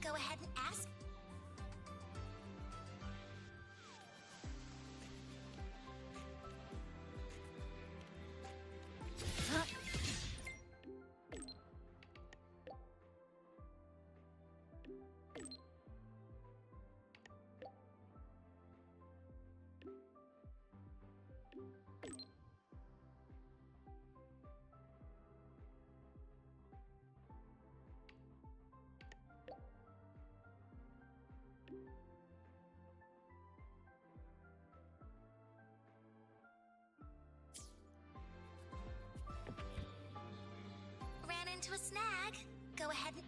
Go ahead and ask. Ran into a snag. Go ahead and...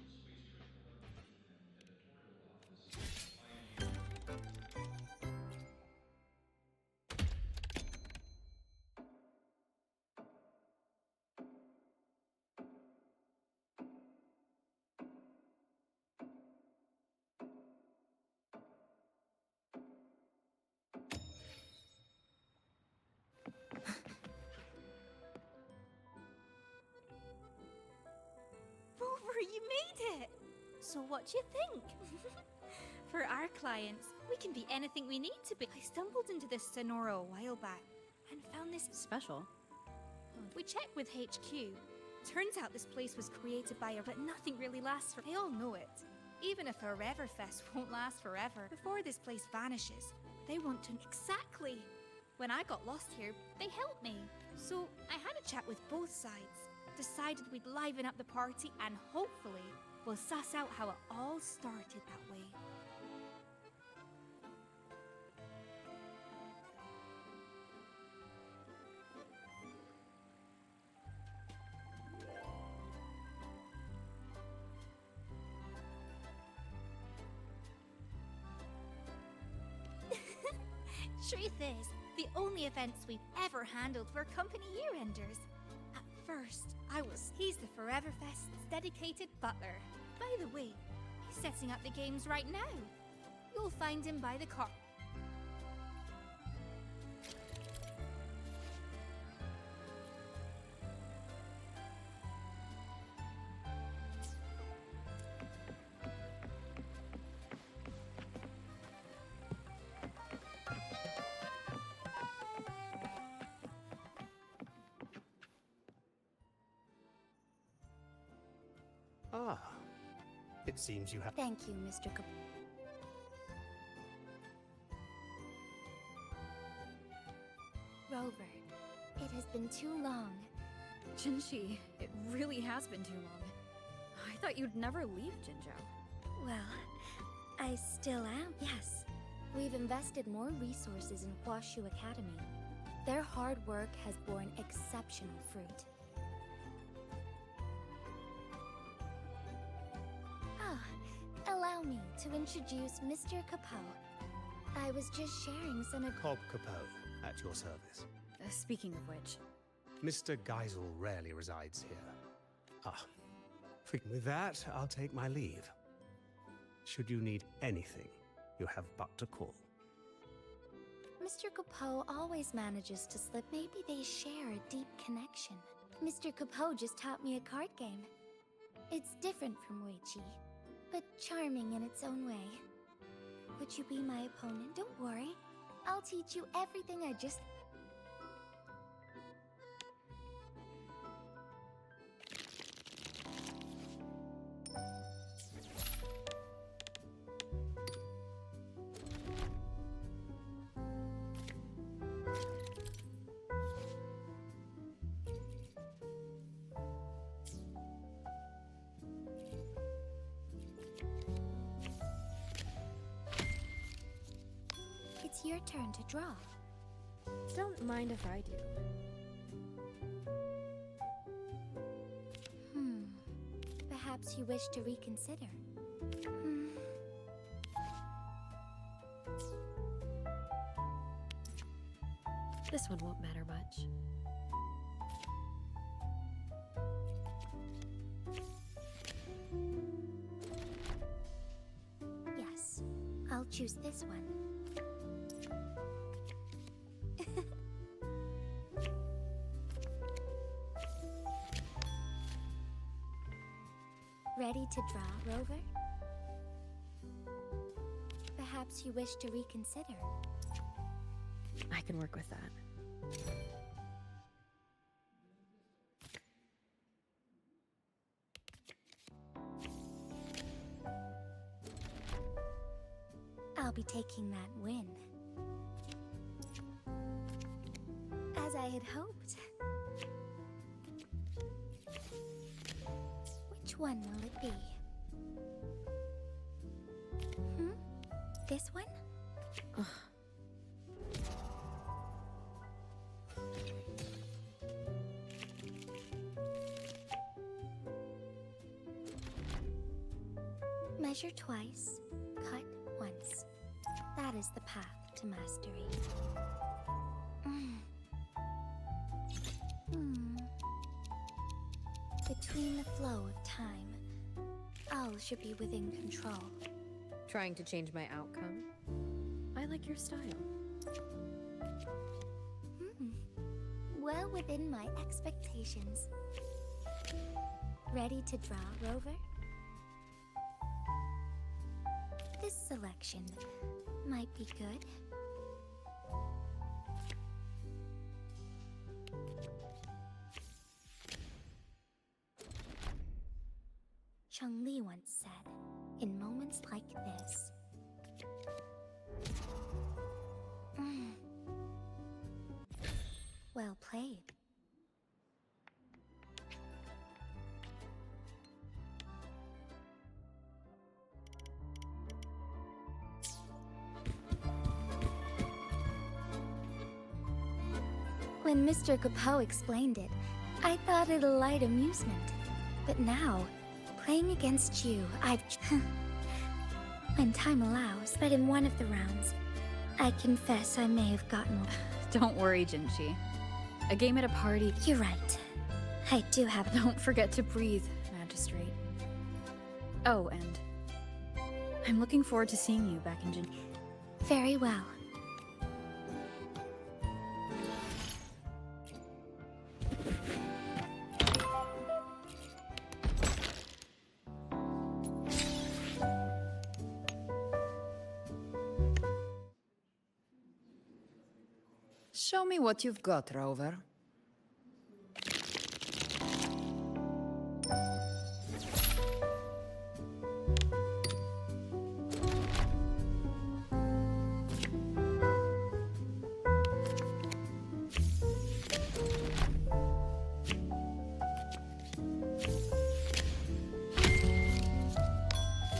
Rover, you made it! So what do you think? For our clients, we can be anything we need to be. I stumbled into this Sonora a while back and found this Special? We checked with HQ. Turns out this place was created by her, but nothing really lasts for... They all know it. Even if Forever Fest won't last forever, before this place vanishes, they want to... Exactly! When I got lost here, they helped me. So I had a chat with both sides. Decided we'd liven up the party and hopefully we'll suss out how it all started that way. Truth is, the only events we've ever handled were company year-enders. At first, he's the Forever Fest's dedicated butler. By the way, he's setting up the games right now. You'll find him by the car. Ah, it seems you have... Thank you, Mr. Rover, it has been too long. Jinshi, it really has been too long. I thought you'd never leave Jinzhou. Well, I still am, yes. We've invested more resources in Huashu Academy. Their hard work has borne exceptional fruit. Allow me to introduce Mr. Capel. I was just sharing some... Cobb Capel, at your service. Speaking of which... Mr. Geisel rarely resides here. Ah, with that, I'll take my leave. Should you need anything, you have but to call. Mr. Capel always manages to slip. Maybe they share a deep connection. Mr. Capel just taught me a card game. It's different from Weiqi, but charming in its own way. Would you be my opponent? Don't worry. I'll teach you everything I just... It's your turn to draw. Don't mind if I do. Perhaps you wish to reconsider. This one won't matter much. Yes, I'll choose this one. Ready to draw, Rover? perhaps you wish to reconsider. I can work with that. I'll be taking that win. As I had hoped. Which one will it be? This one? Ugh. Measure twice, cut once. That is the path to mastery. Between the flow of time, all should be within control. Trying to change my outcome? I like your style. Well within my expectations. Ready to draw, Rover? This selection might be good. Chun-Li once said, in moments like this, well played. When Mr. Capo explained it, I thought it a light amusement. But now, playing against you, I've... when time allows, but in one of the rounds, I confess I may have gotten... Don't worry, Jinchi. A game at a party... You're right. I do have... Don't forget to breathe, Magistrate. Oh, and... I'm looking forward to seeing you back in Very well. Show me what you've got, Rover.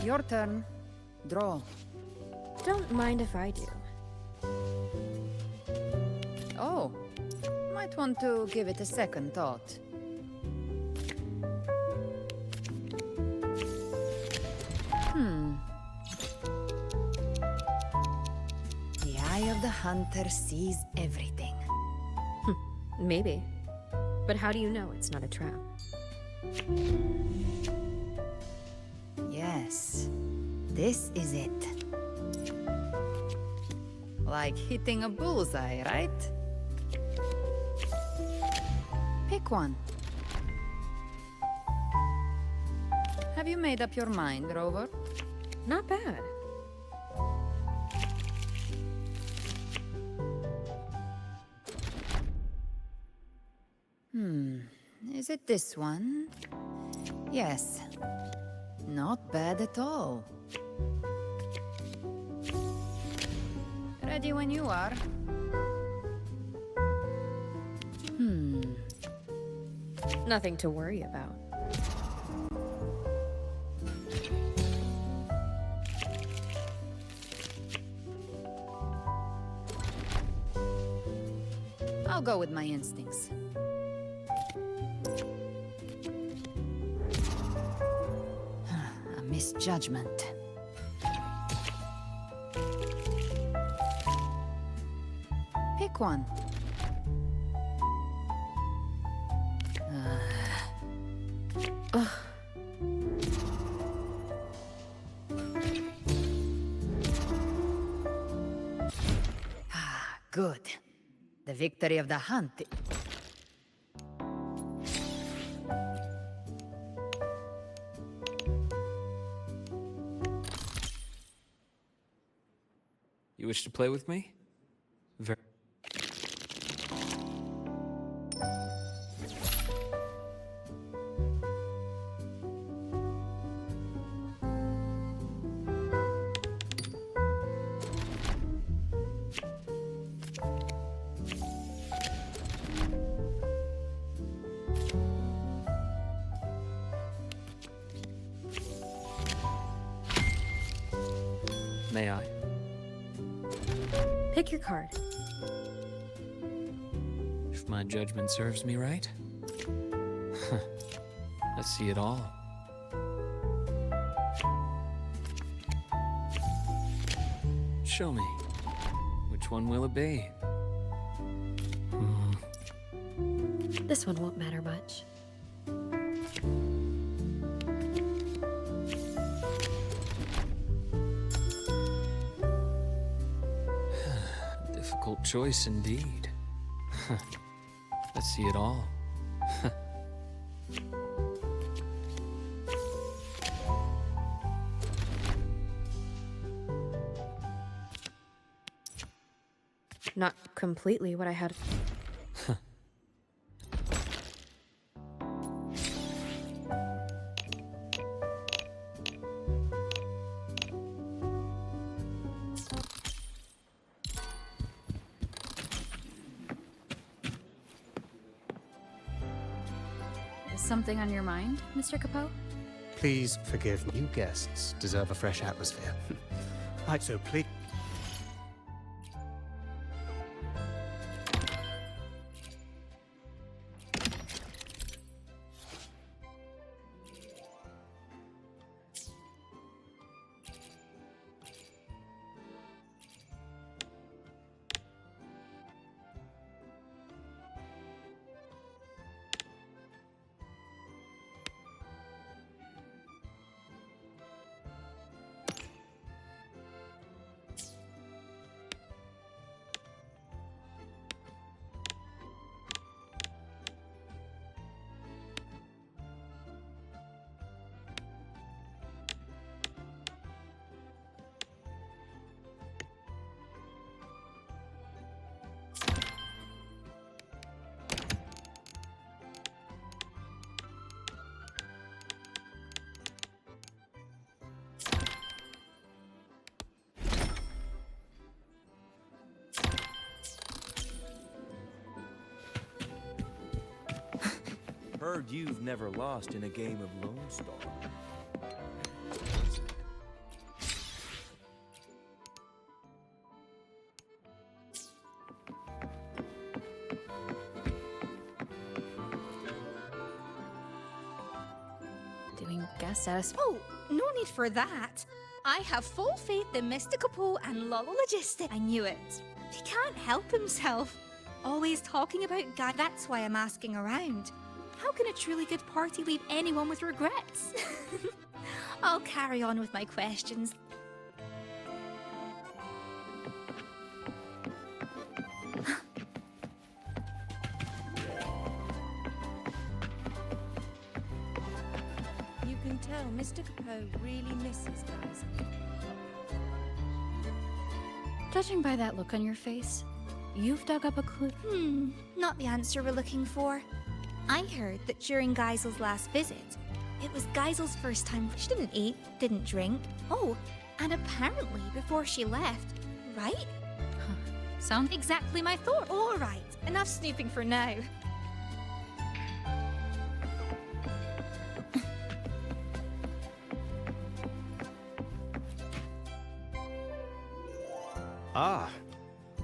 Your turn. Draw. Don't mind if I do. Oh, might want to give it a second thought. The eye of the hunter sees everything. Maybe. But how do you know it's not a trap? Yes, this is it. Like hitting a bullseye, right? Pick one. Have you made up your mind, Rover? Not bad. Is it this one? Yes. Not bad at all. Ready when you are. Nothing to worry about. I'll go with my instincts. A misjudgment. Pick one. Good. The victory of the hunt. You wish to play with me? Very. May I? Pick your card. If my judgment serves me right, I see it all. Show me. Which one will it be? This one won't matter much. Difficult choice indeed. I see it all. Not completely what I had. Is something on your mind, Mr. Capo? Please forgive me. You guests deserve a fresh atmosphere. Right, so please. Heard you've never lost in a game of Lone Star. Doing guest status. Oh, no need for that. I have full faith in Mr. Capo and Lolo Logistic. I knew it. He can't help himself. Always talking about God. That's why I'm asking around. How can a truly good party leave anyone with regrets? I'll carry on with my questions. You can tell Mr. Capo really misses guys. Judging by that look on your face, you've dug up a clue. Not the answer we're looking for. I heard that during Geisel's last visit, it was Geisel's first time. She didn't eat, didn't drink. Oh, and apparently before she left, right? Sound Exactly my thought. All right, enough snooping for now. Ah,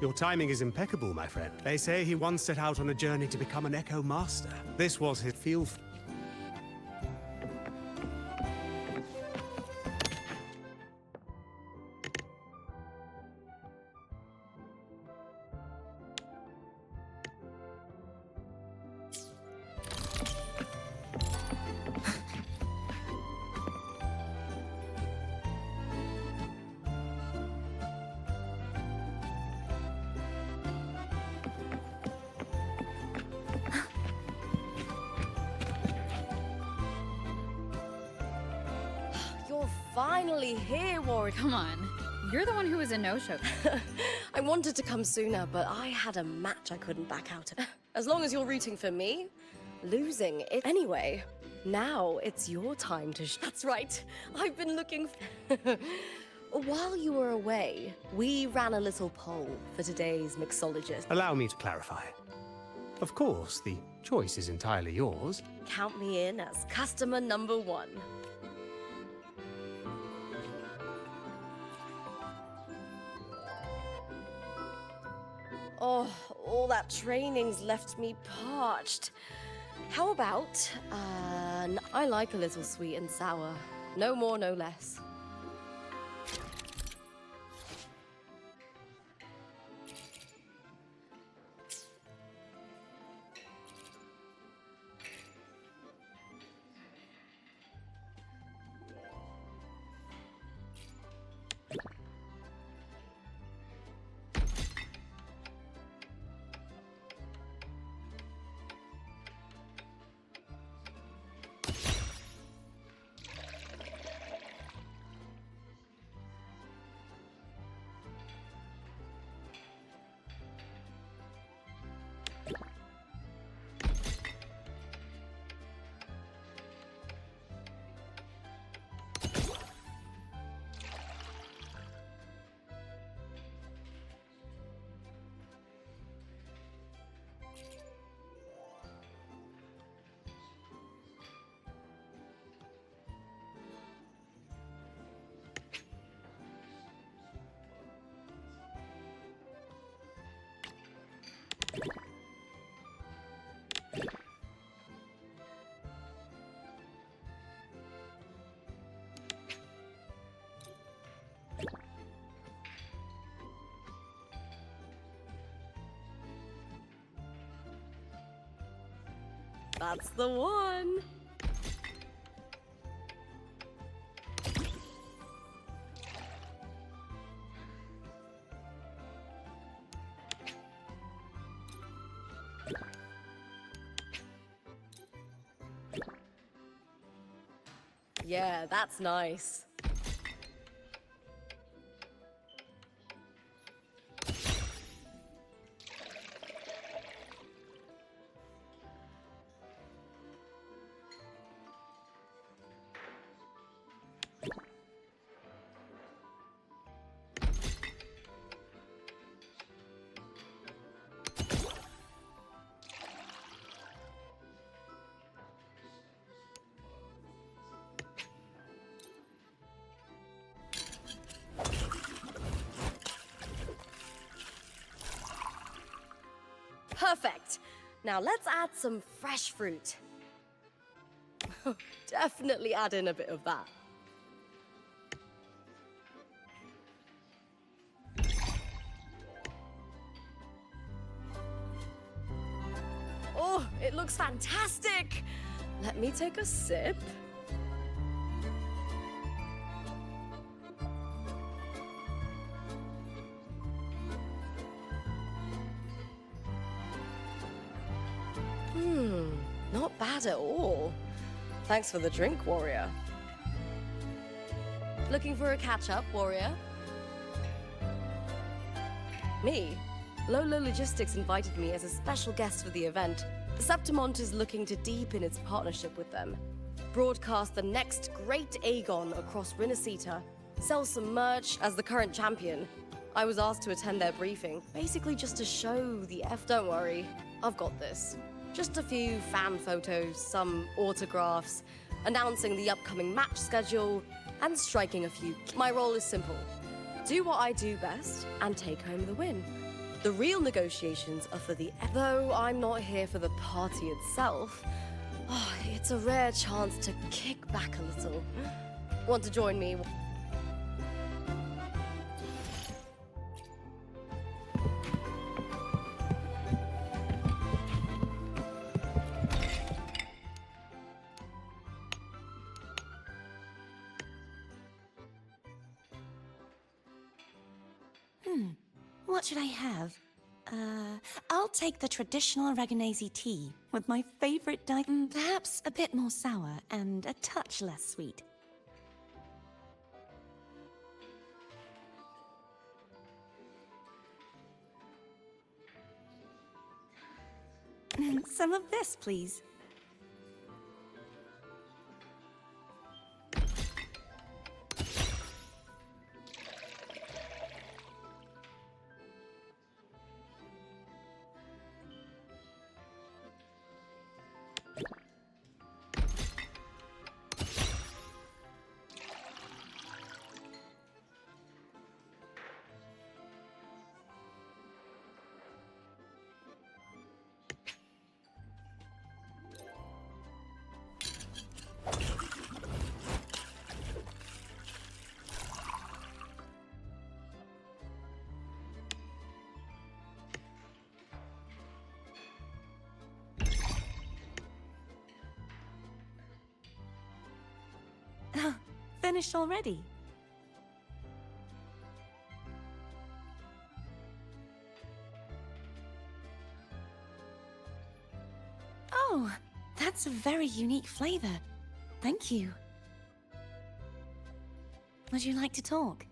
your timing is impeccable, my friend. They say he once set out on a journey to become an Echo Master. This was his field. You're finally here, Ward. Come on. You're the one who was a no-show. I wanted to come sooner, but I had a match I couldn't back out of. As long as you're rooting for me, losing it. Anyway, now it's your time to That's right. I've been looking While you were away, we ran a little poll for today's mixologist. Allow me to clarify. Of course, the choice is entirely yours. Count me in as customer number 1. Oh, all that training's left me parched. How about, I like a little sweet and sour. No more, no less. That's the one. Yeah, that's nice. Perfect. Now let's add some fresh fruit. Definitely add in a bit of that. Oh, it looks fantastic. Let me take a sip. Not bad at all. Thanks for the drink, warrior. Looking for a catch-up, warrior? Me? Lolo Logistics invited me as a special guest for the event. Septimont is looking to deepen its partnership with them, broadcast the next great Aegon across Rinascita, sell some merch as the current champion. I was asked to attend their briefing, basically just to show the Don't worry, I've got this. Just a few fan photos, some autographs, announcing the upcoming match schedule, and striking a few. My role is simple. Do what I do best, and take home the win. The real negotiations are for the... Though I'm not here for the party itself, it's a rare chance to kick back a little. Want to join me? What should I have? I'll take the traditional Aragonese tea with my favorite perhaps a bit more sour and a touch less sweet. Some of this, please. Finished already? Oh, that's a very unique flavor. Thank you. Would you like to talk?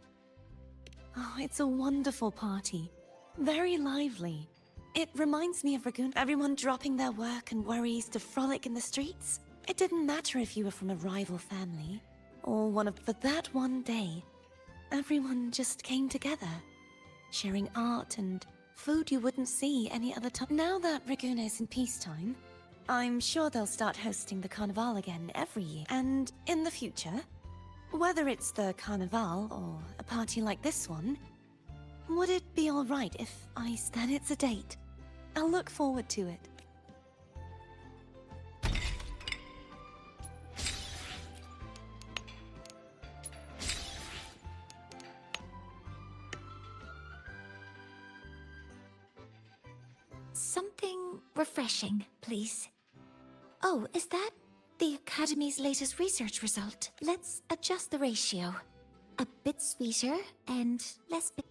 Oh, it's a wonderful party. Very lively. It reminds me of Ragoon. Everyone dropping their work and worries to frolic in the streets. It didn't matter if you were from a rival family or one of, but that one day, everyone just came together, sharing art and food you wouldn't see any other time. Now that Ragoon is in peacetime, I'm sure they'll start hosting the Carnival again every year. And in the future, whether it's the Carnival or a party like this one, would it be alright if I said it's a date? I'll look forward to it. Something refreshing, please. Oh, is that the Academy's latest research result? Let's adjust the ratio. A bit sweeter and less bit.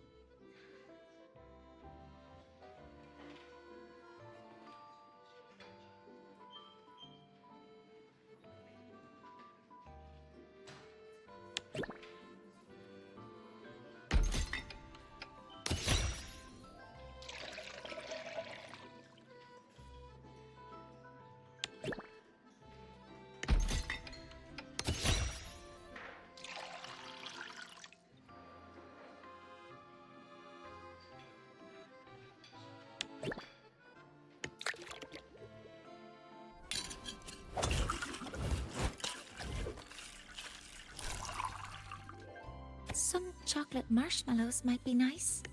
Some chocolate marshmallows might be nice.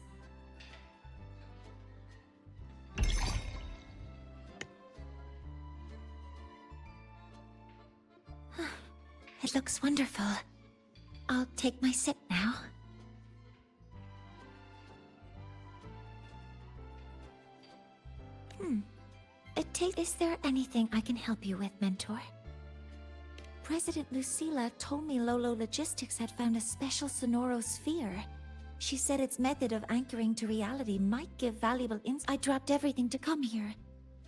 It looks wonderful. I'll take my sip now. Is there anything I can help you with, Mentor? President Lucilla told me Lolo Logistics had found a special Sonoro sphere. She said its method of anchoring to reality might give valuable insight. I dropped everything to come here,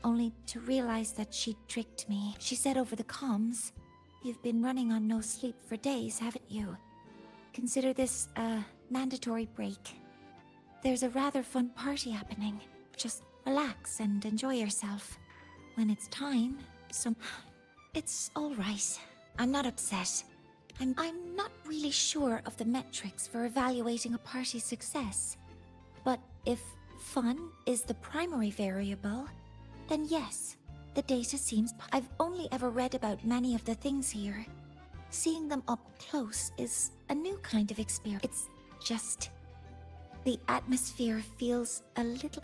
only to realize that she tricked me. She said over the comms, "You've been running on no sleep for days, haven't you? Consider this a mandatory break. There's a rather fun party happening. Just relax and enjoy yourself. When it's time, It's all right. I'm not upset. I'm not really sure of the metrics for evaluating a party's success. But if fun is the primary variable, then yes, the data seems... I've only ever read about many of the things here. Seeing them up close is a new kind of experience. It's just... the atmosphere feels a little...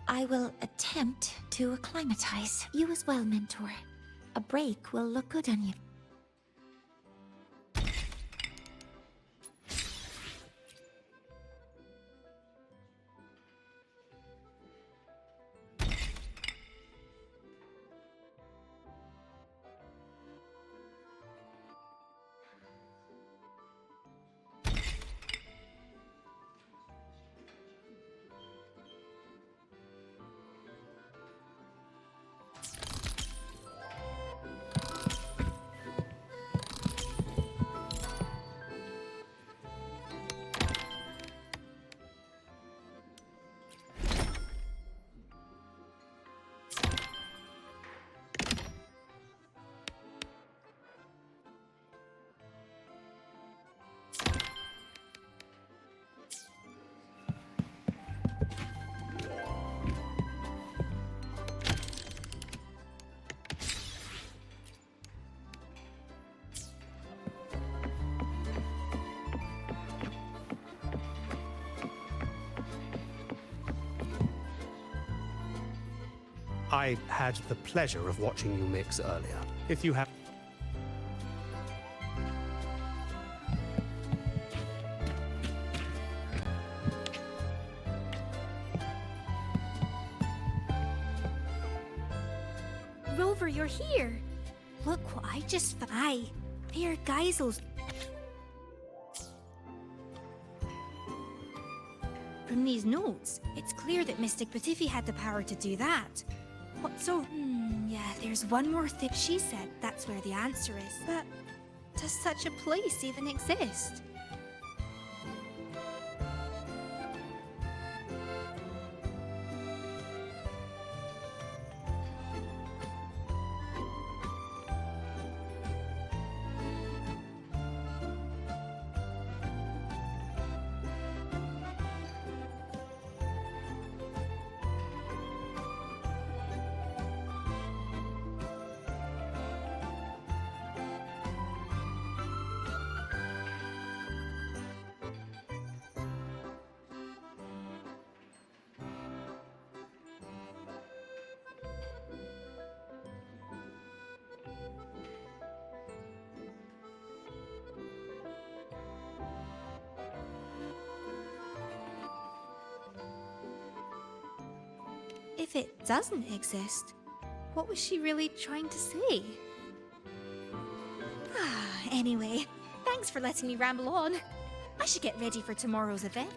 I will attempt to acclimatize. You as well, Mentor. A break will look good on you. I had the pleasure of watching you mix earlier. If you have... Rover, you're here. Look what I just... Aye, they are Geisel's... From these notes, it's clear that Mystic Patifi had the power to do that. What so... yeah, there's one more thing. She said that's where the answer is. But does such a place even exist? If it doesn't exist, what was she really trying to say? Anyway, thanks for letting me ramble on. I should get ready for tomorrow's event.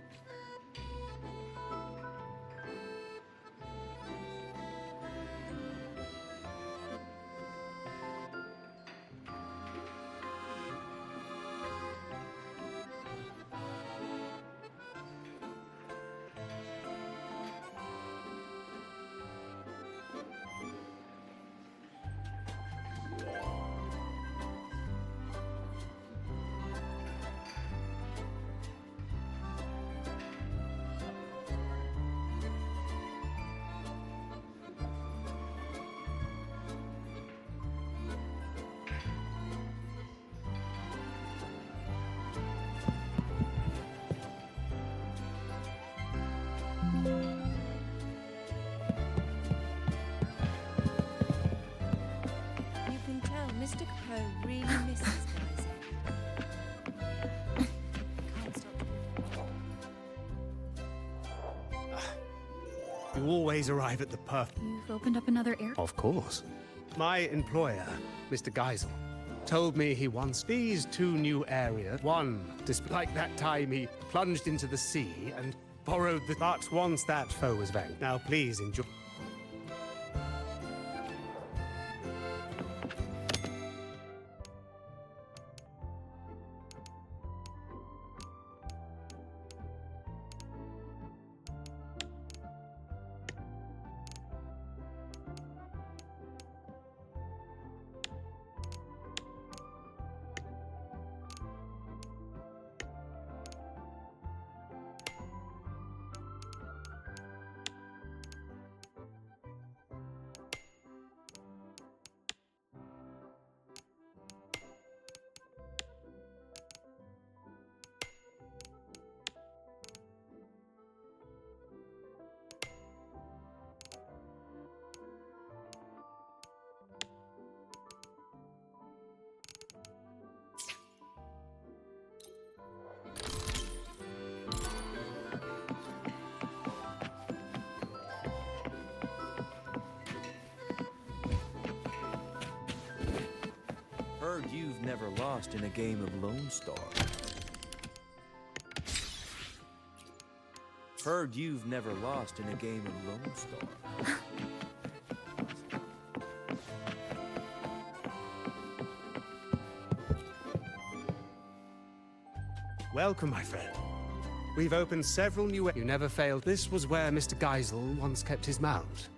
You can tell Mr. Capoe really misses guys. Can't stop. You always arrive at the perfect... You've opened up another air... Of course. My employer, Mr. Geisel, told me he wants these two new areas. One, like that time he plunged into the sea and borrowed the... But once that foe was vanquished. Now please enjoy... Heard you've never lost in a game of Lone Star. Heard you've never lost in a game of Lone Star. Welcome, my friend. We've opened several new... You never failed. This was where Mr. Geisel once kept his mount.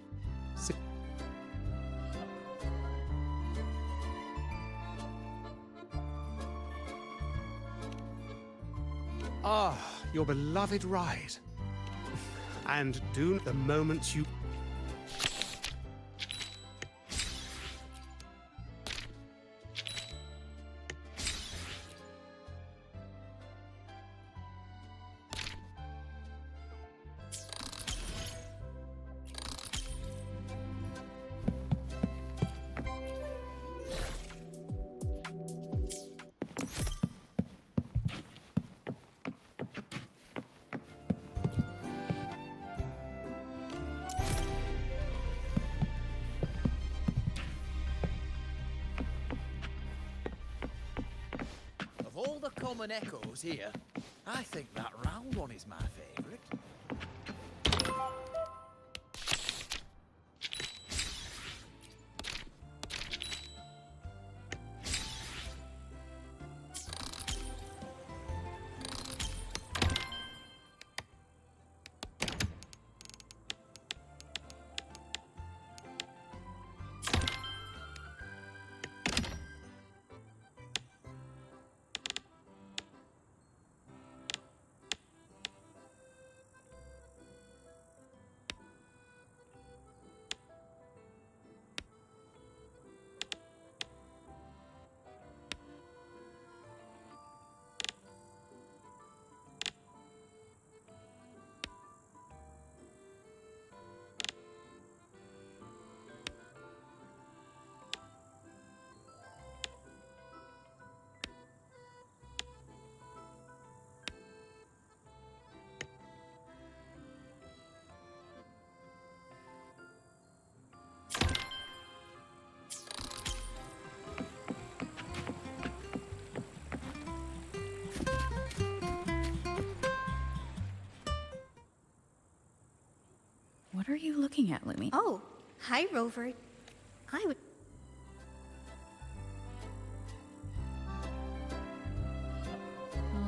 Ah, your beloved ride. And do the moment you... the common echoes here, I think that round one is my favourite. What are you looking at, Lumi? Oh, hi, Rover. I would.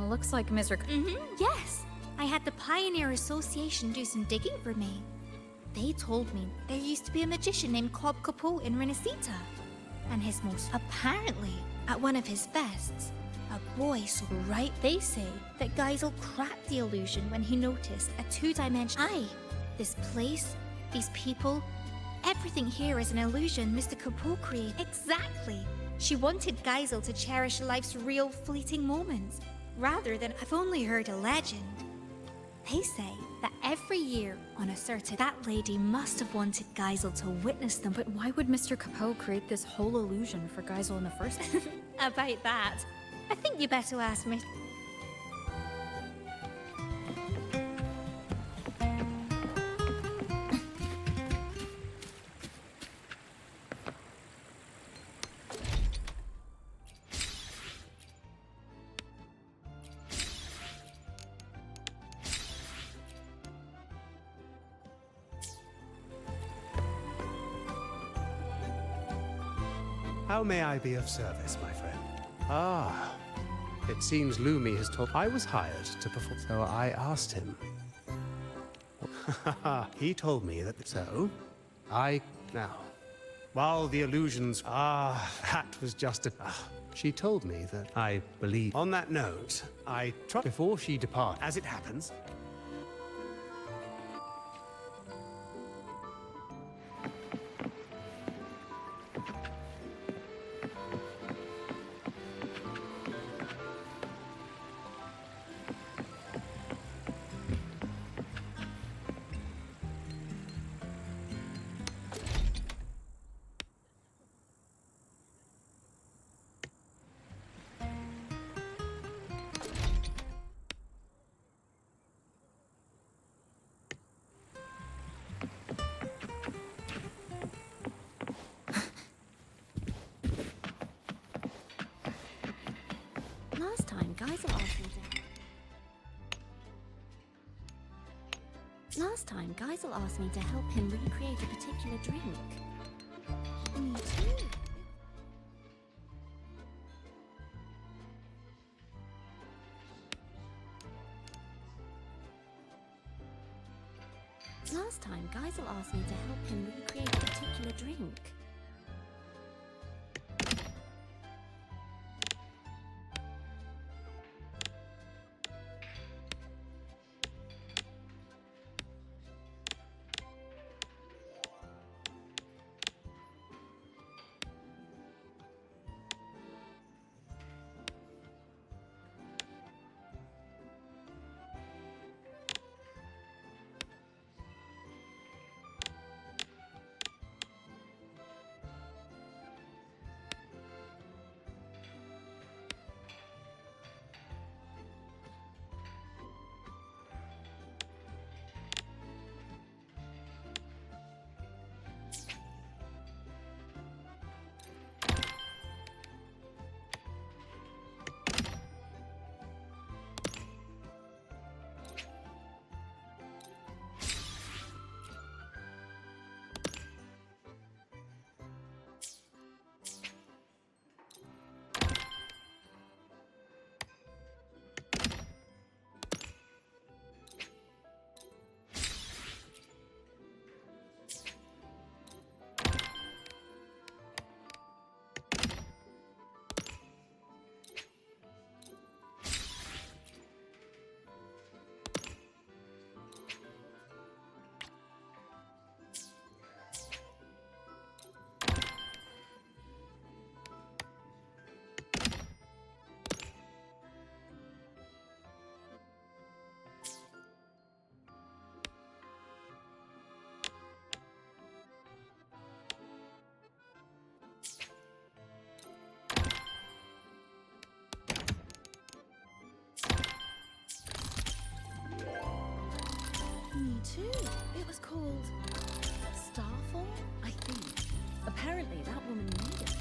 Looks like Mr. Yes. I had the Pioneer Association do some digging for me. They told me there used to be a magician named Cobb Capot in Renacita. And his most apparently, at one of his fests, a boy so right they say that Geisel cracked the illusion when he noticed a two-dimensional eye. This place, these people, everything here is an illusion Mr. Capot created. Exactly. She wanted Geisel to cherish life's real fleeting moments, rather than I've only heard a legend. They say that every year on a certain that lady must have wanted Geisel to witness them. But why would Mr. Capot create this whole illusion for Geisel in the first place? About that, I think you better ask me. How may I be of service, my friend? Ah, it seems Lumi has told I was hired to perform, so I asked him. He told me that, so now, while the illusions, that was just a, she told me that I believe. On that note, I tried before she departed. As it happens, Last time, Geisel asked me to... Last time, Geisel asked me to help him recreate a particular drink. Me too. Last time, Geisel asked me to help him recreate a particular drink. too. It was called Starfall, I think. Apparently that woman made it.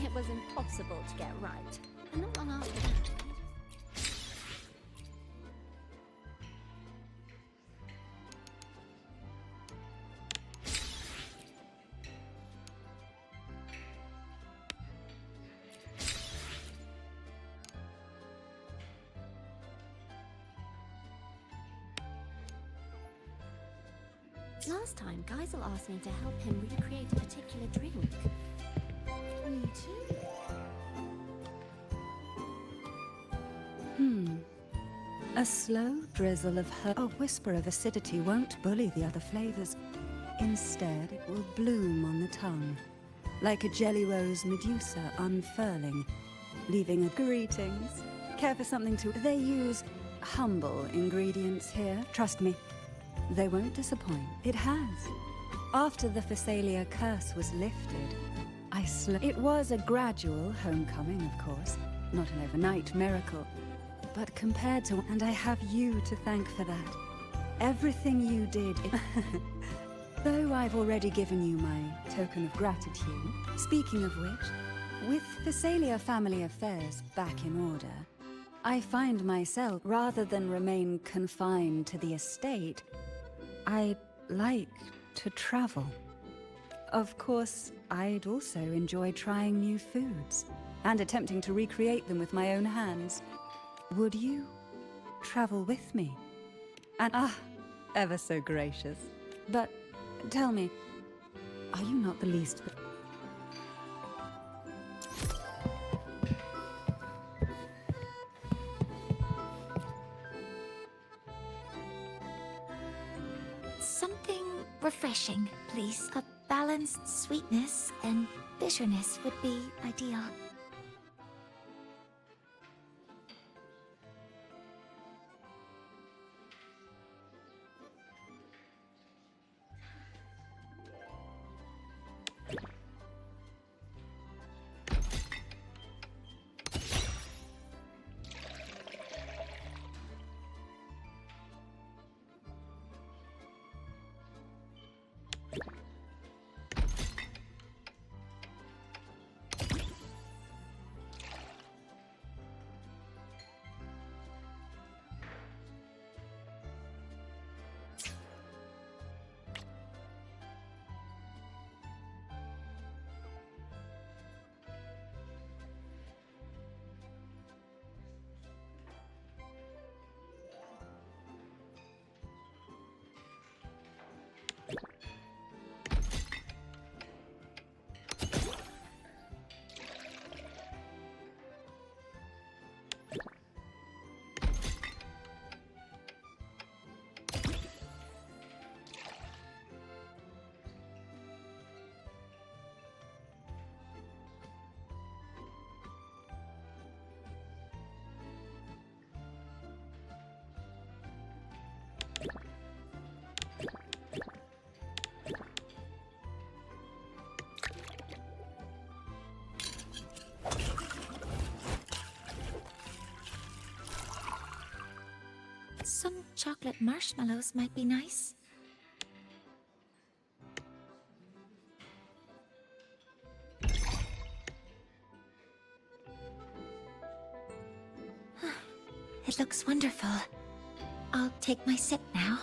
It was impossible to get right. And not long after that, Last time, Geisel asked me to help him recreate a particular drink. Me too. A slow drizzle of a whisper of acidity won't bully the other flavors. Instead, it will bloom on the tongue, like a jelly rose medusa unfurling, leaving a greetings. Care for something to... They use humble ingredients here. Trust me, they won't disappoint. It has. After the Phasalia curse was lifted, It was a gradual homecoming, of course, not an overnight miracle. But compared to... And I have you to thank for that. Everything you did... Though I've already given you my token of gratitude. Speaking of which, with Phasalia family affairs back in order, I find myself, rather than remain confined to the estate, I'd like to travel. Of course, I'd also enjoy trying new foods, and attempting to recreate them with my own hands. Would you travel with me? And ever so gracious. But tell me, are you not the least... Something refreshing, please. A balanced sweetness and bitterness would be ideal. Some chocolate marshmallows might be nice. It looks wonderful. I'll take my sip now.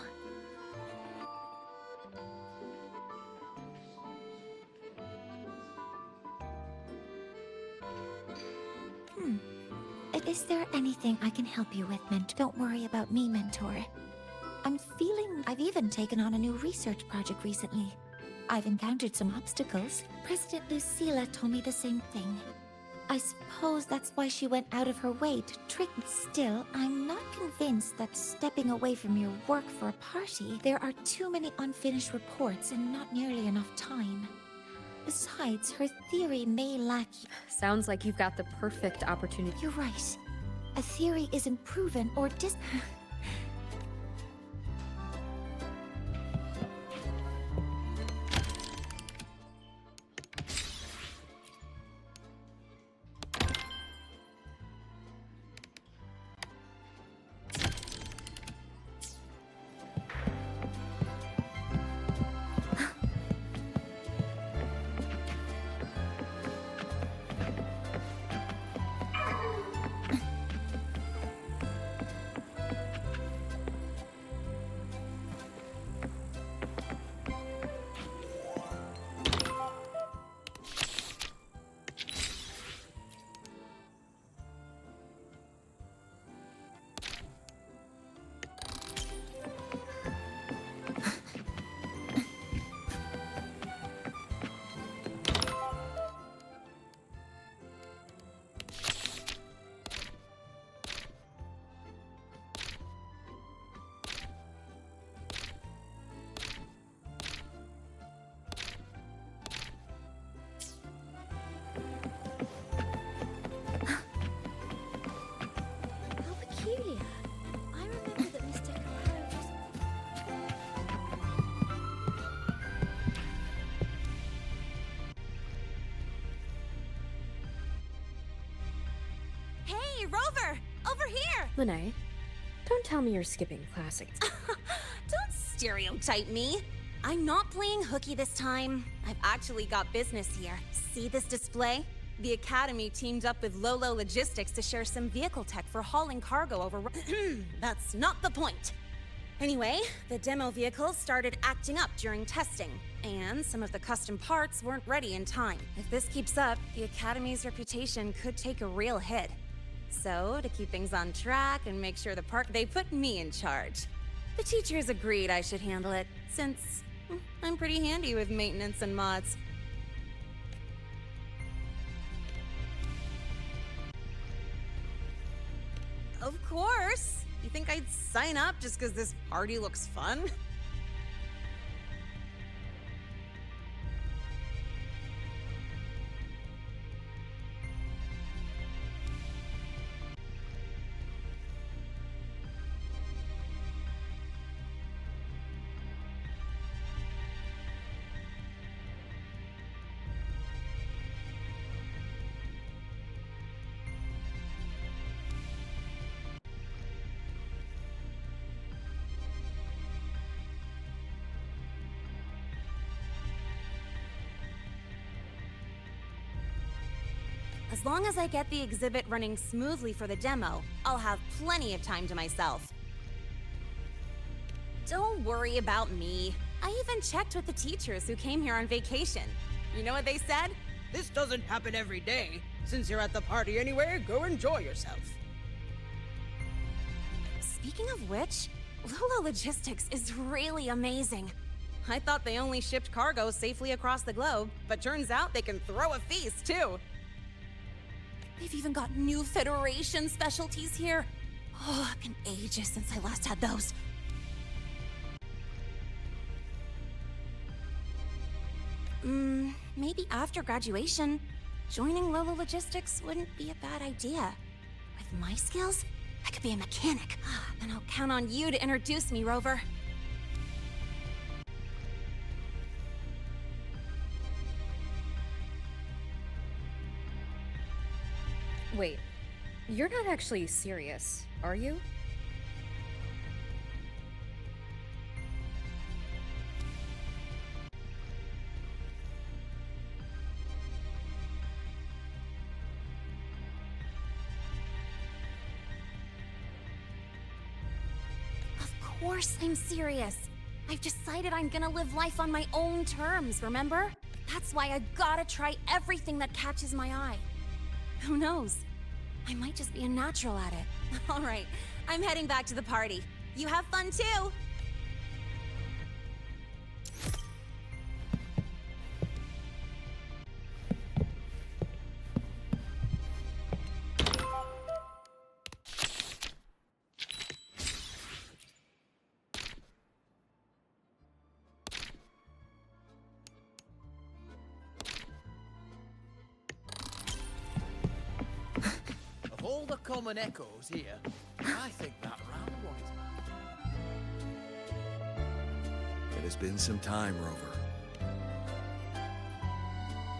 Is there anything I can help you with, Mentor? Don't worry about me, Mentor. I've even taken on a new research project recently. I've encountered some obstacles. President Lucilla told me the same thing. I suppose that's why she went out of her way to trick me. Still, I'm not convinced that stepping away from your work for a party, there are too many unfinished reports and not nearly enough time. Besides, her theory may lack... Sounds like you've got the perfect opportunity. You're right. A theory isn't proven or Hey, Rover! Over here! Lene, don't tell me you're skipping classic. Don't stereotype me. I'm not playing hooky this time. I've actually got business here. See this display? The Academy teamed up with Lolo Logistics to share some vehicle tech for hauling cargo over... That's not the point. Anyway, the demo vehicles started acting up during testing, and some of the custom parts weren't ready in time. If this keeps up, the Academy's reputation could take a real hit. So, to keep things on track and make sure they put me in charge. The teachers agreed I should handle it, since I'm pretty handy with maintenance and mods. Of course! You think I'd sign up just because this party looks fun? As long as I get the exhibit running smoothly for the demo, I'll have plenty of time to myself. Don't worry about me. I even checked with the teachers who came here on vacation. You know what they said? This doesn't happen every day. Since you're at the party anyway, go enjoy yourself. Speaking of which, Lolo Logistics is really amazing. I thought they only shipped cargo safely across the globe, but turns out they can throw a feast too. They've even got new Federation specialties here. Oh, it's been ages since I last had those. Maybe after graduation, joining Lolo Logistics wouldn't be a bad idea. With my skills, I could be a mechanic. Then I'll count on you to introduce me, Rover. Wait, you're not actually serious, are you? Of course I'm serious. I've decided I'm gonna live life on my own terms, remember? That's why I gotta try everything that catches my eye. Who knows? I might just be a natural at it. All right, I'm heading back to the party. You have fun too! All the common echoes here, I think that round one is It has been some time, Rover.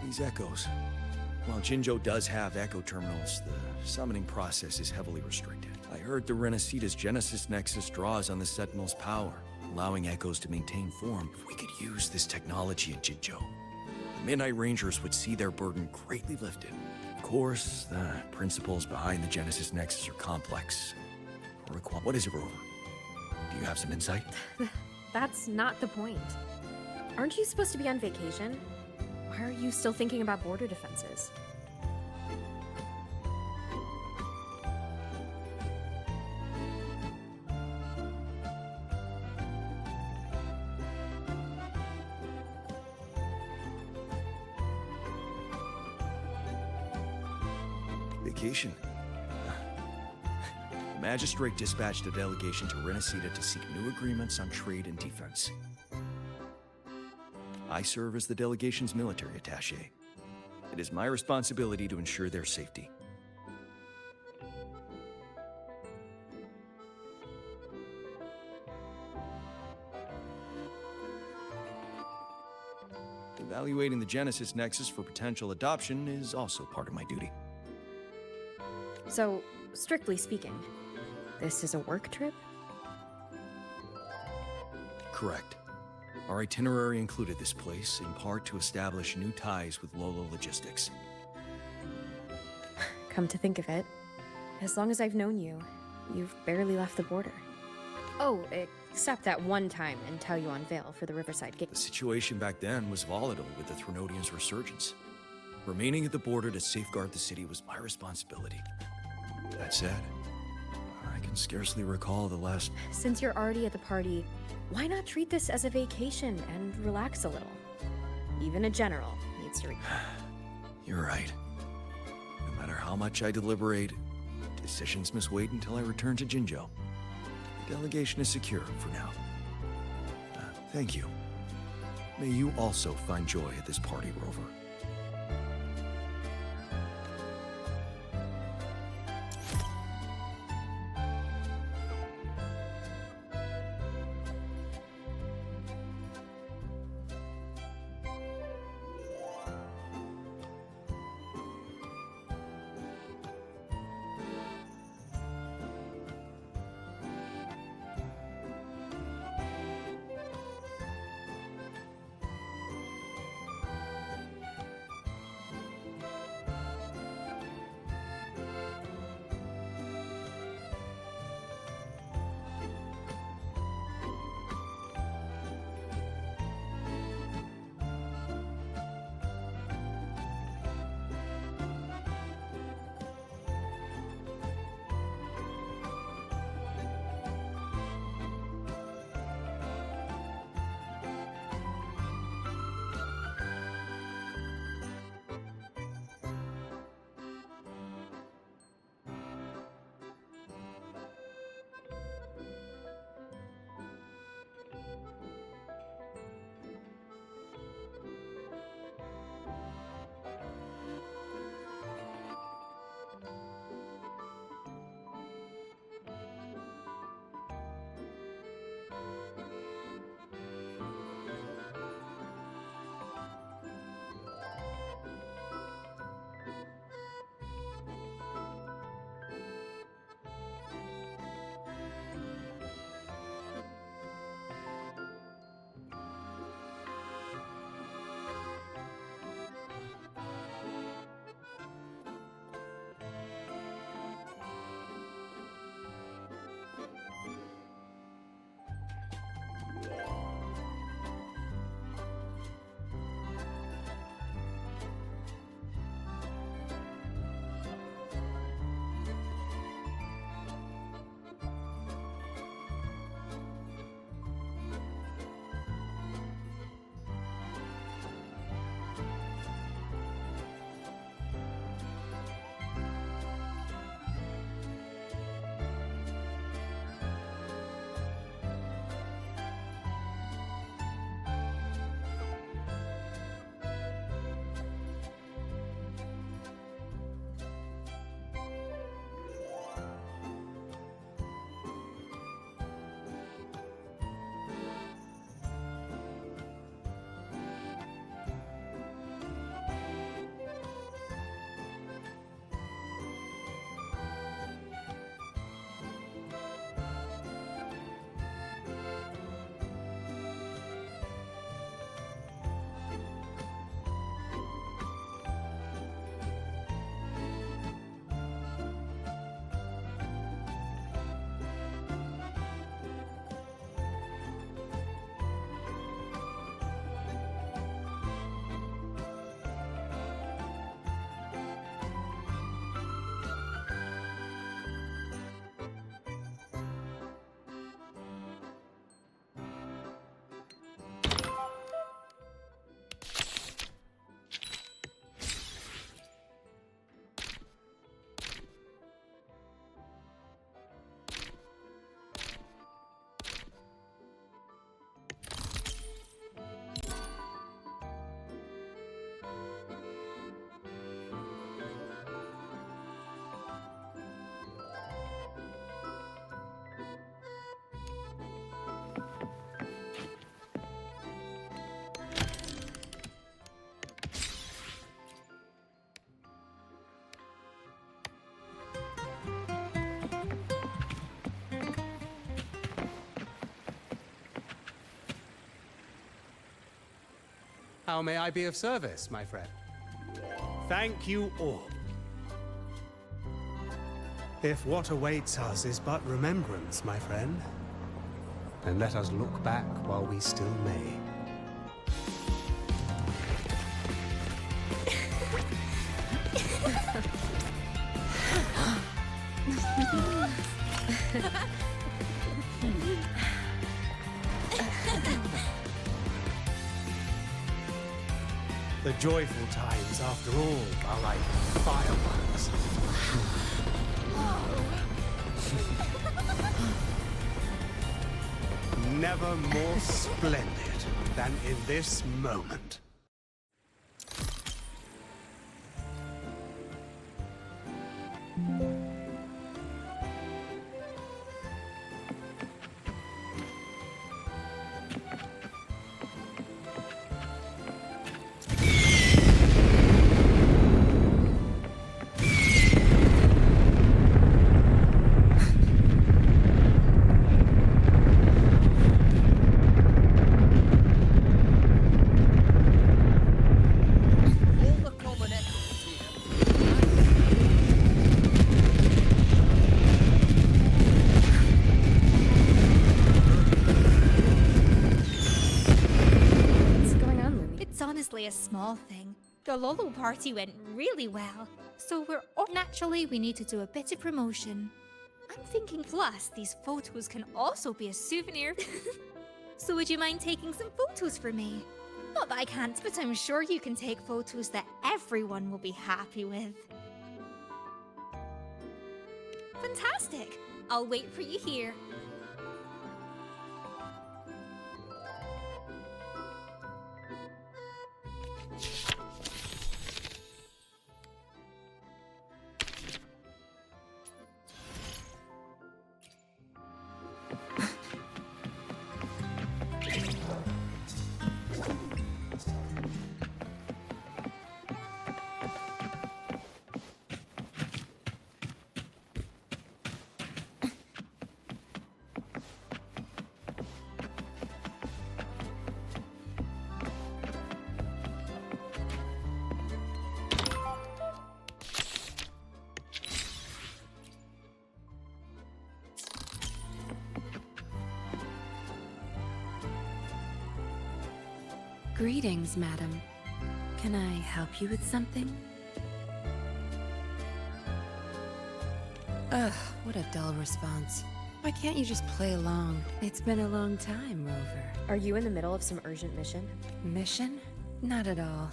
These echoes. While Jinjo does have echo terminals, the summoning process is heavily restricted. I heard the Renacita's Genesis Nexus draws on the Sentinel's power, allowing echoes to maintain form. If we could use this technology in Jinjo, the Midnight Rangers would see their burden greatly lifted. Of course, the principles behind the Genesis Nexus are complex. What is it, Rover? Do you have some insight? That's not the point. Aren't you supposed to be on vacation? Why are you still thinking about border defenses? Vacation. The Magistrate dispatched a delegation to Renacita to seek new agreements on trade and defense. I serve as the delegation's military attaché. It is my responsibility to ensure their safety. Evaluating the Genesis Nexus for potential adoption is also part of my duty. So, strictly speaking, this is a work trip? Correct. Our itinerary included this place, in part to establish new ties with Lolo Logistics. Come to think of it, as long as I've known you, you've barely left the border. Oh, except that one time until you unveil for the Riverside Gate. The situation back then was volatile with the Threnodians' resurgence. Remaining at the border to safeguard the city was my responsibility. That said, I can scarcely recall the last... Since you're already at the party, why not treat this as a vacation and relax a little? Even a general needs to You're right. No matter how much I deliberate, decisions must wait until I return to Jinzhou. The delegation is secure for now. Thank you. May you also find joy at this party, Rover. How may I be of service, my friend? Thank you all. If what awaits us is but remembrance, my friend, then let us look back while we still may. The joyful times, after all, are like fireworks. Never more splendid than in this moment. A small thing. The Lolo party went really well, so naturally we need to do a bit of promotion. I'm thinking plus these photos can also be a souvenir. So would you mind taking some photos for me? Not that I can't, but I'm sure you can take photos that everyone will be happy with. Fantastic! I'll wait for you here. Greetings, madam. Can I help you with something? Ugh, what a dull response. Why can't you just play along? It's been a long time, Rover. Are you in the middle of some urgent mission? Mission? Not at all.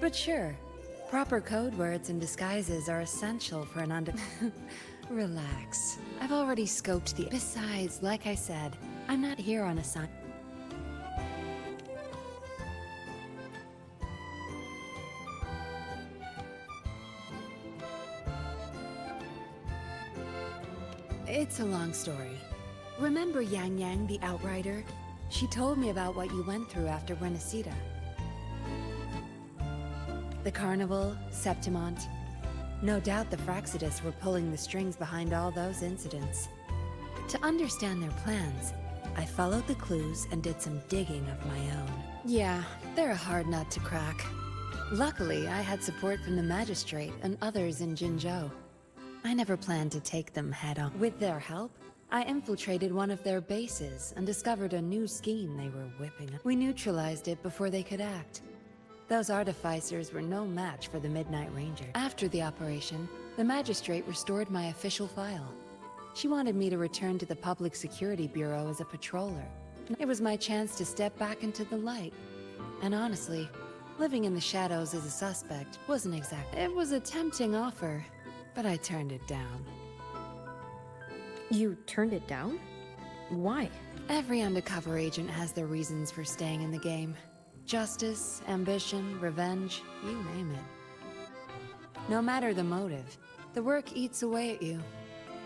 But sure. Proper code words and disguises are essential for an under... Relax. I've already scoped the... Besides, like I said, I'm not here on assignment. It's a long story. Remember Yang Yang, the Outrider? She told me about what you went through after Renacida. The Carnival, Septimont. No doubt the Fraxidists were pulling the strings behind all those incidents. To understand their plans, I followed the clues and did some digging of my own. Yeah, they're a hard nut to crack. Luckily, I had support from the Magistrate and others in Jinzhou. I never planned to take them head-on. With their help, I infiltrated one of their bases and discovered a new scheme they were whipping up. We neutralized it before they could act. Those artificers were no match for the Midnight Ranger. After the operation, the Magistrate restored my official file. She wanted me to return to the Public Security Bureau as a patroller. It was my chance to step back into the light. And honestly, living in the shadows as a suspect wasn't exact. It was a tempting offer, but I turned it down. You turned it down? Why? Every undercover agent has their reasons for staying in the game. Justice, ambition, revenge, you name it. No matter the motive, the work eats away at you.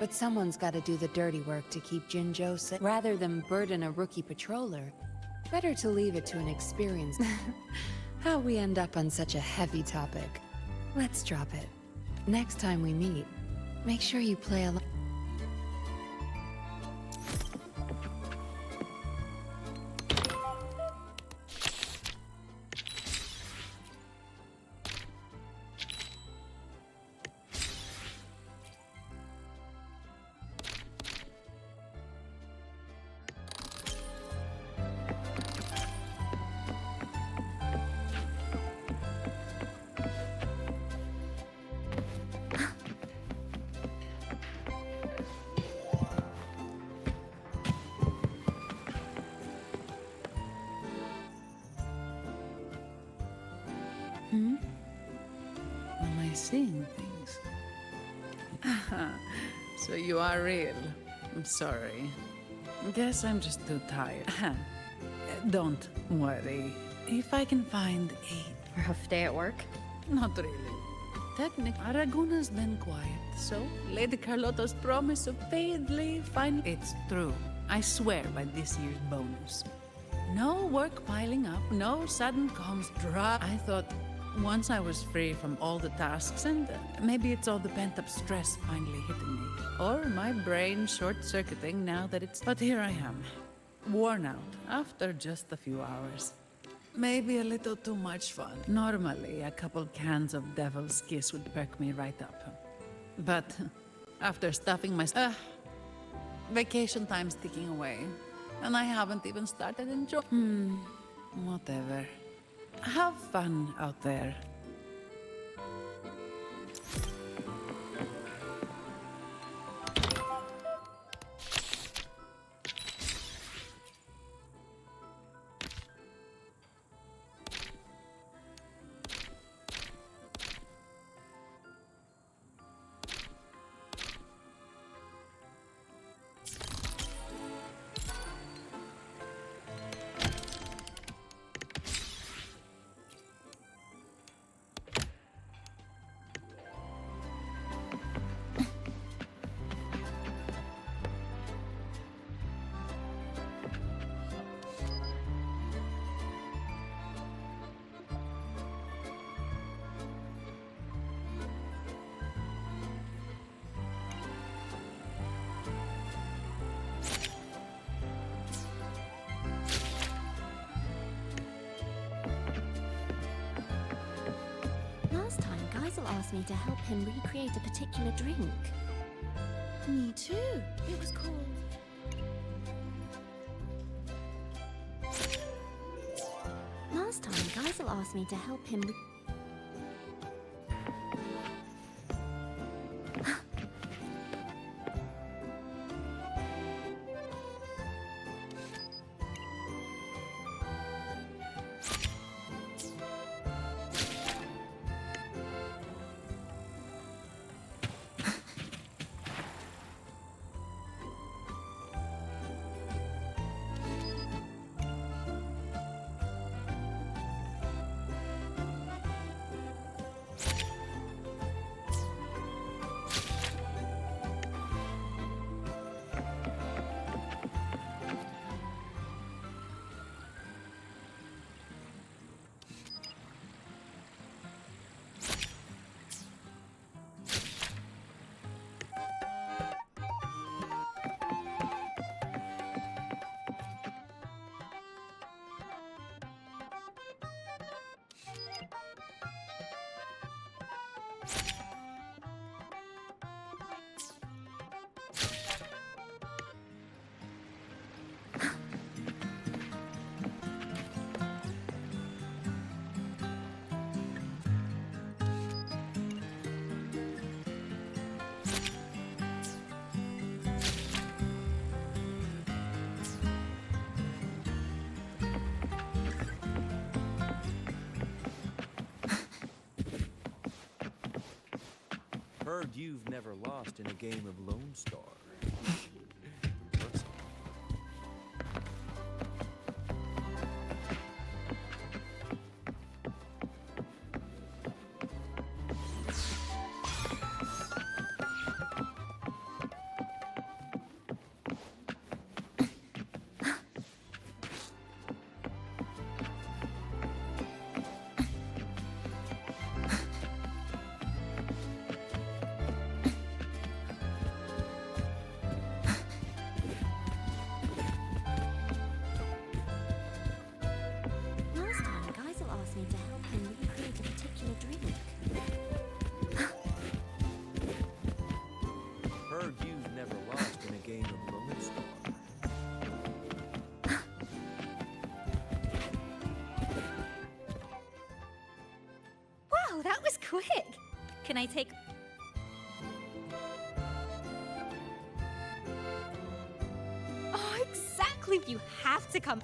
But someone's got to do the dirty work to keep Jinzhou safe. Rather than burden a rookie patroller, better to leave it to an experienced... How we end up on such a heavy topic. Let's drop it. Next time we meet, make sure you play along. So you are real. I'm sorry. Guess I'm just too tired. Don't worry. If I can find a rough day at work? Not really. Technically, Aragona's been quiet, so Lady Carlotta's promise of paid leave finally... It's true. I swear by this year's bonus. No work piling up, no sudden comms drop. I thought once I was free from all the tasks and maybe it's all the pent-up stress finally hitting me. Or my brain short-circuiting now that it's... But here I am, worn out after just a few hours. Maybe a little too much fun. Normally, a couple cans of Devil's Kiss would perk me right up. But after stuffing my... vacation time's ticking away. And I haven't even started enjoying... Whatever. Have fun out there. Last time, Geisel asked me to help him recreate a particular drink. Me too. It was called... Last time, Geisel asked me to help him Heard you've never lost in a game of Lone Star. That was quick! Can I take... Oh, exactly! You have to come...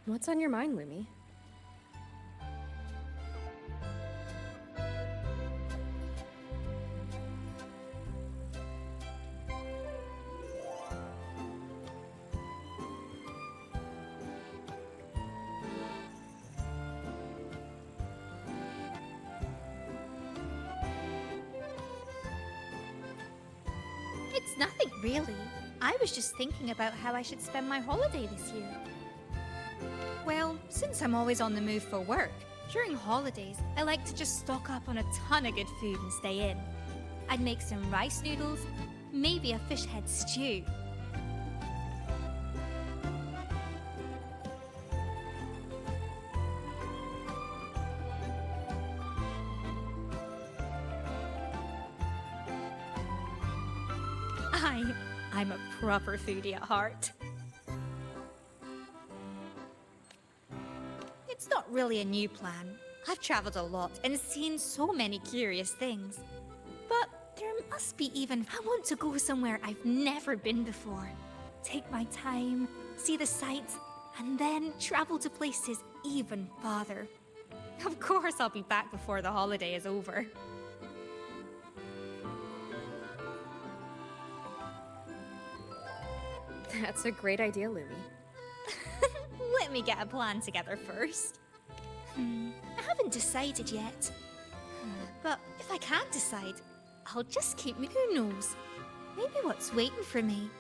What's on your mind, Lumi? It's nothing really. I was just thinking about how I should spend my holiday this year. Well, since I'm always on the move for work, during holidays, I like to just stock up on a ton of good food and stay in. I'd make some rice noodles, maybe a fish head stew. I'm a proper foodie at heart. It's not really a new plan. I've traveled a lot and seen so many curious things. But there must be even... I want to go somewhere I've never been before. Take my time, see the sights, and then travel to places even farther. Of course I'll be back before the holiday is over. That's a great idea, Lumi. Let me get a plan together first. I haven't decided yet. But if I can't decide, I'll just keep me. Who knows? Maybe what's waiting for me.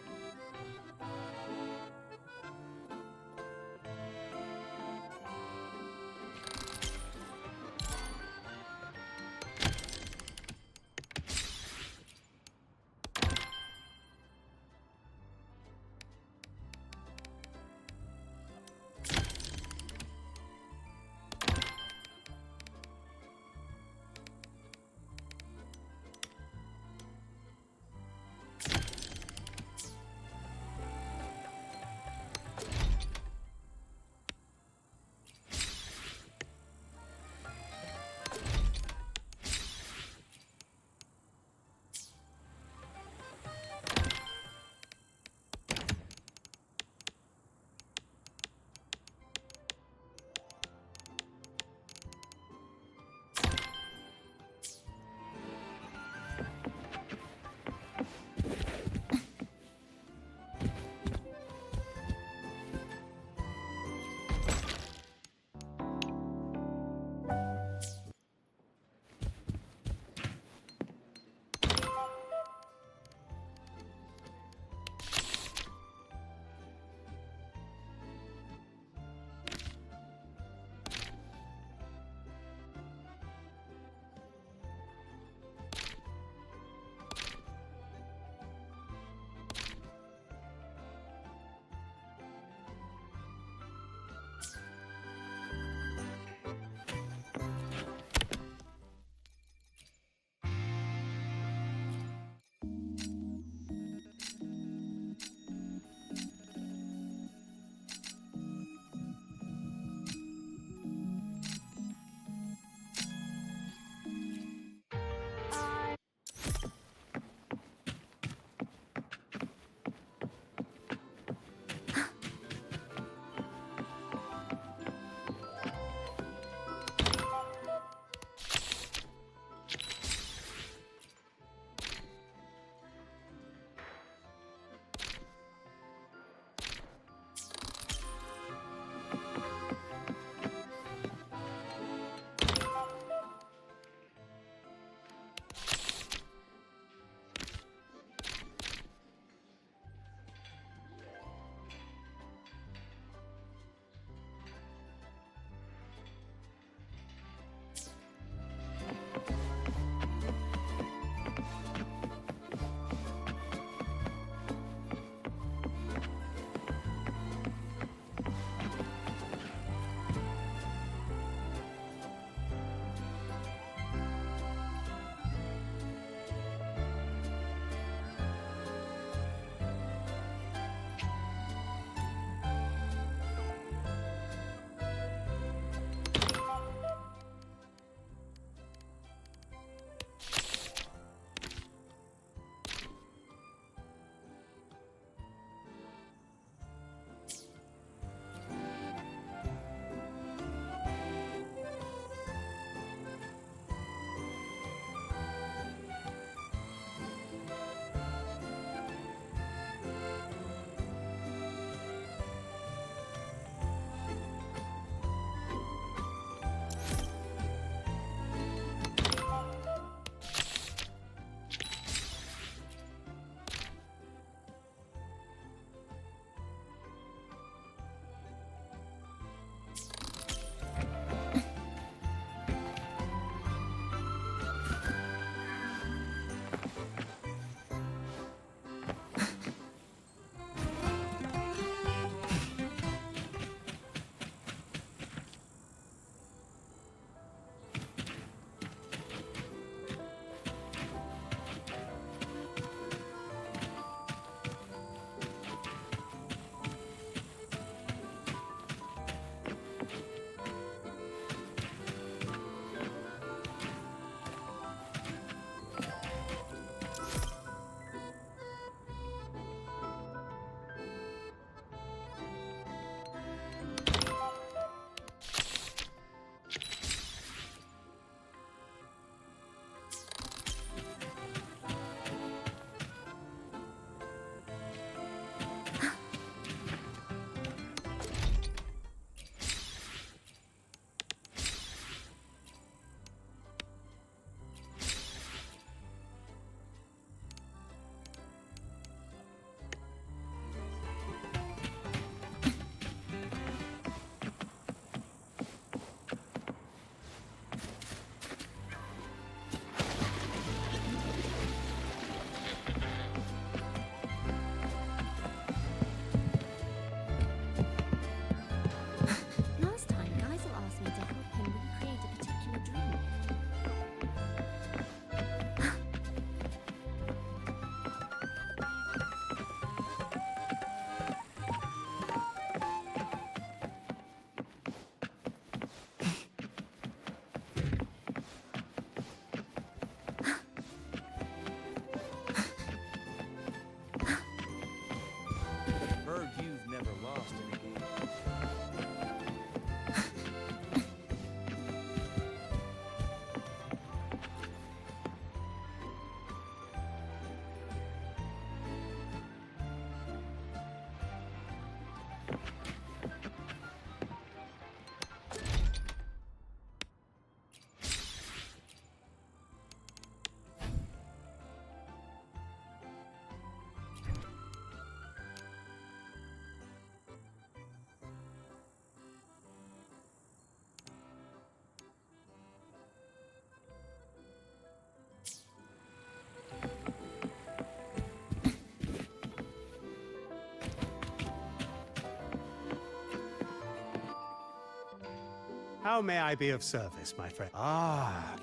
How may I be of service, my friend?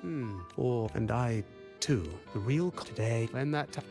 And I, too. The real today, when that time.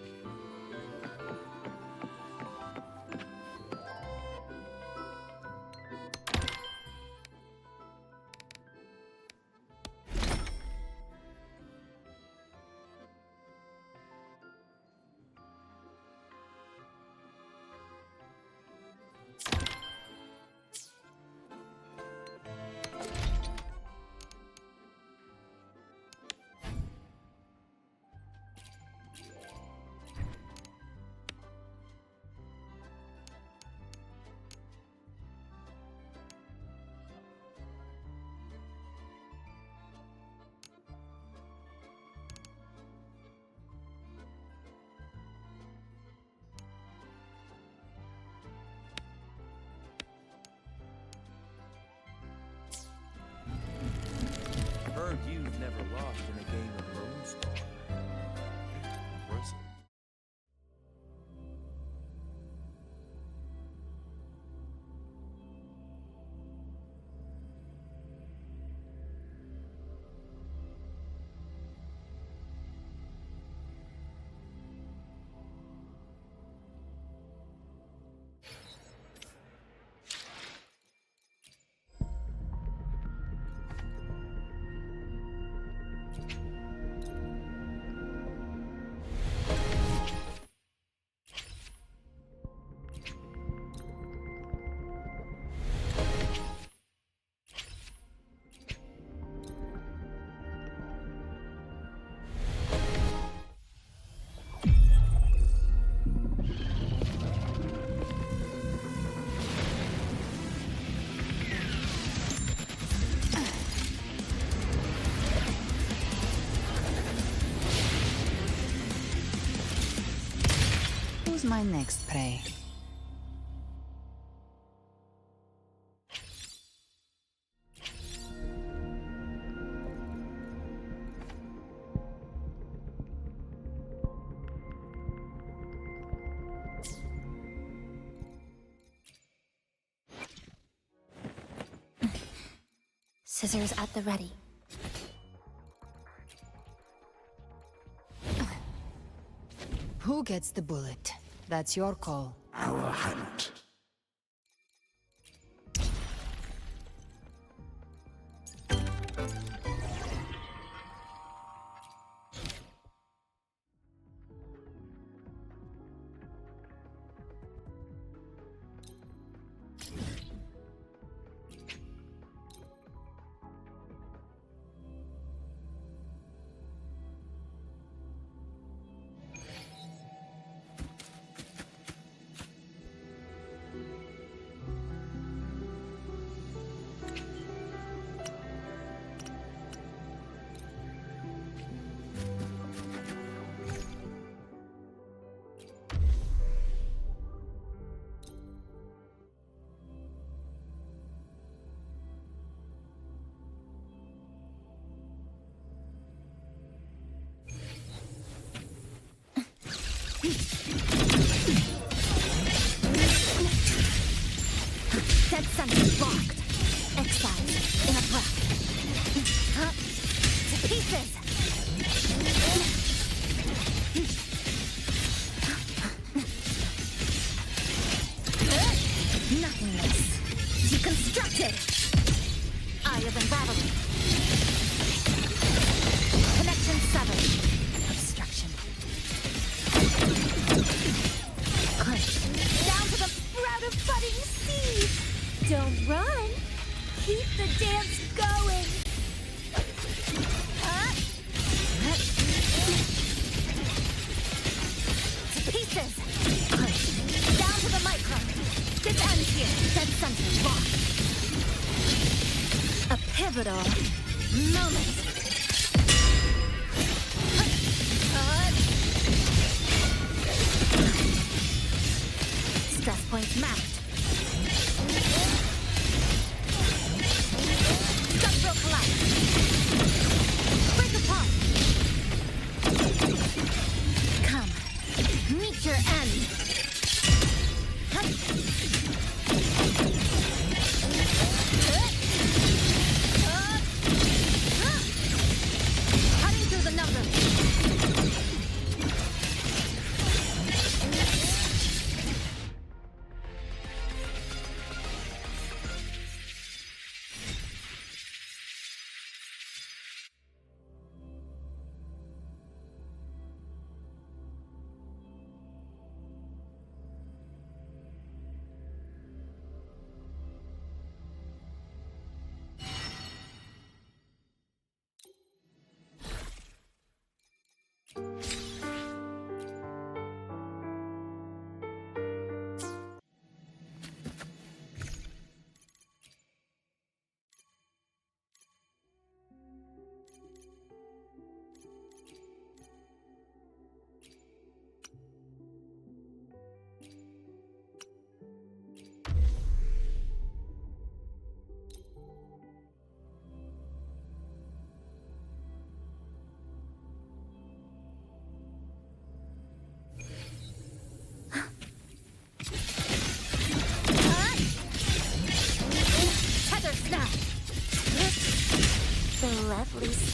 Heard you've never lost in a game of Lone Star. Impressive. Who's my next prey? Scissors at the ready. Who gets the bullet? That's your call. Our hunt. Dead center blocked. Exiled in a breath. To pieces! Nothingness. Deconstructed! Eye of unraveling. Connection severed. Obstruction. Crunch. Down to the sprout of budding seeds! Don't run! Keep the dance going! To pieces! Down to the micron! This ends here! Dead center locked! A pivotal moment! Stress points mapped. Structural collapse. Break apart. Come. Meet your end.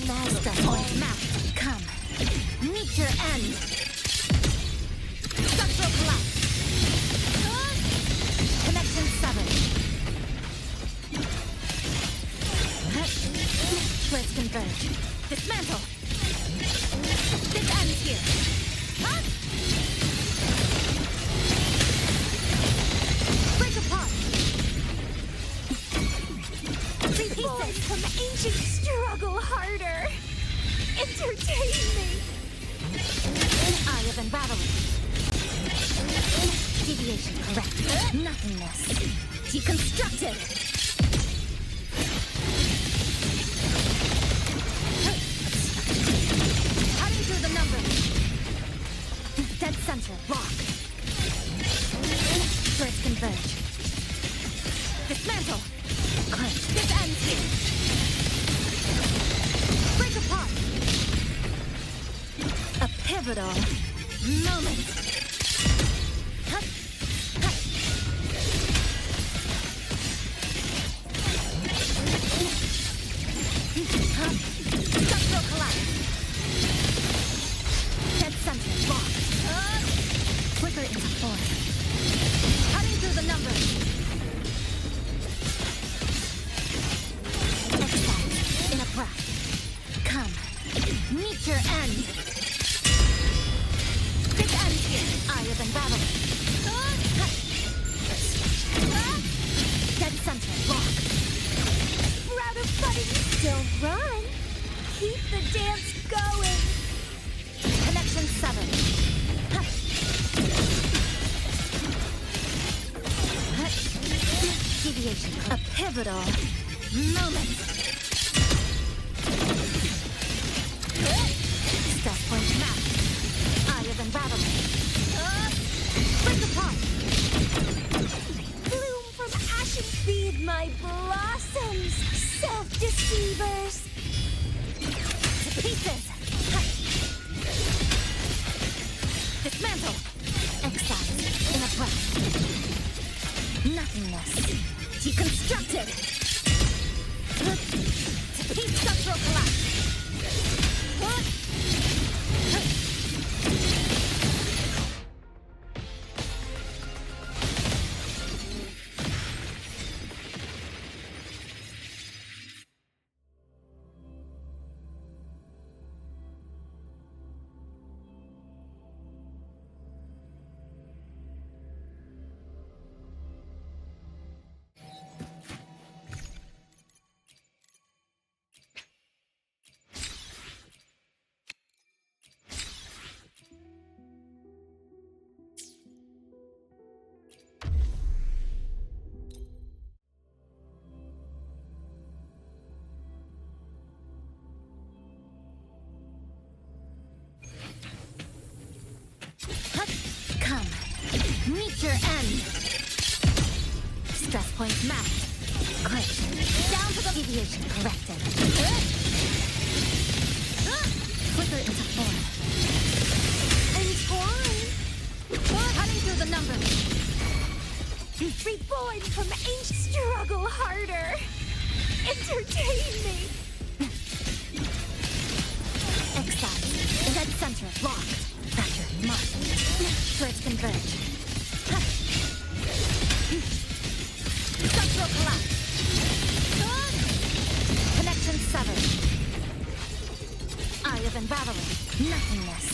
Stress point mapped. Come. Meet your end. Structural collapse. Connection severed. Let's converge. Dismantle. This ends here. Huh? Break apart. Three pieces from ancient struggle harder. Entertain me. Eye of unraveling. Deviation correct. Nothingness. Deconstructed. Cutting through the numbers. Dead center block. Let's converge. Dismantle. Clench. This ends here. Break apart. A pivotal moment. Hup. Hup. Hup. Structural collapse. Dead center locked. Flicker into form. Cutting through the numbers. Exile in a breath. Come. Meet your end. This ends here. Eye of unraveling. Dead center locked. Sprout of budding. Still run. Keep the dance going. Connection severed. Deviation. A pivotal moment. Stress point mapped. Eye of unraveling. Break apart. Bloom from ashen. Feed my blossoms, self-deceivers. To pieces. Dismantle. Exile in a breath. Nothingness. Deconstructed. Deep structural collapse. Meet your end. Stress point mapped. Great. Down to the deviation corrected. Flicker into form. Entwine. Cutting through the numbers. Reborn from ancient struggle harder. Entertain me. Exile. Dead center locked. Fracture marked. Let's converge. Structural collapse. Connection severed. Eye of unraveling. Nothingness.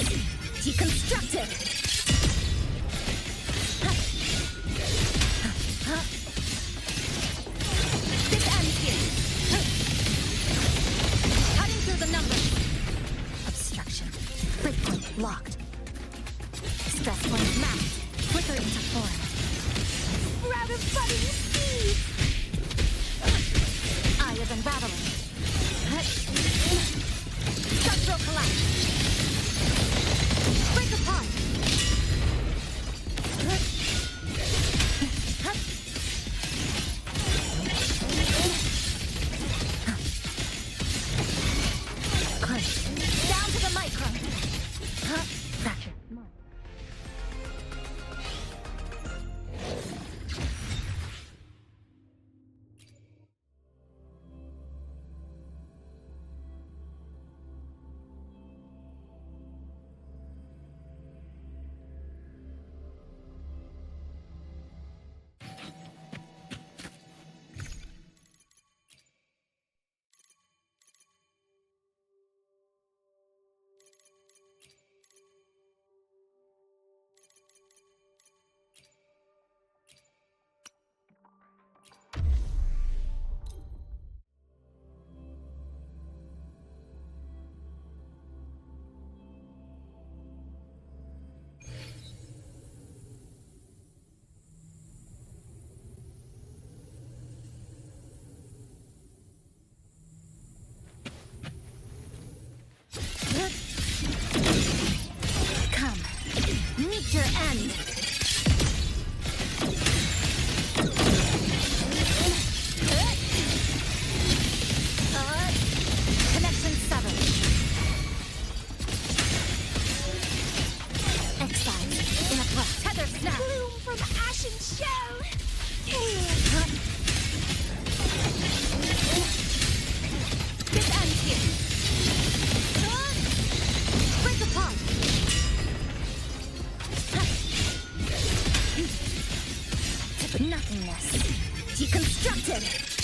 Deconstructed. This ends here. Cutting through the numbers. Obstruction. Breakpoint locked. Stress point mapped. Flicker into form. Sprout of budding seeds. Eye of unraveling. Structural collapse. Break apart. end. Connection severed. Exile in a breath. Tether snap. Bloom from ashen shell. This ends here. Break apart. Nothingness. Deconstructed.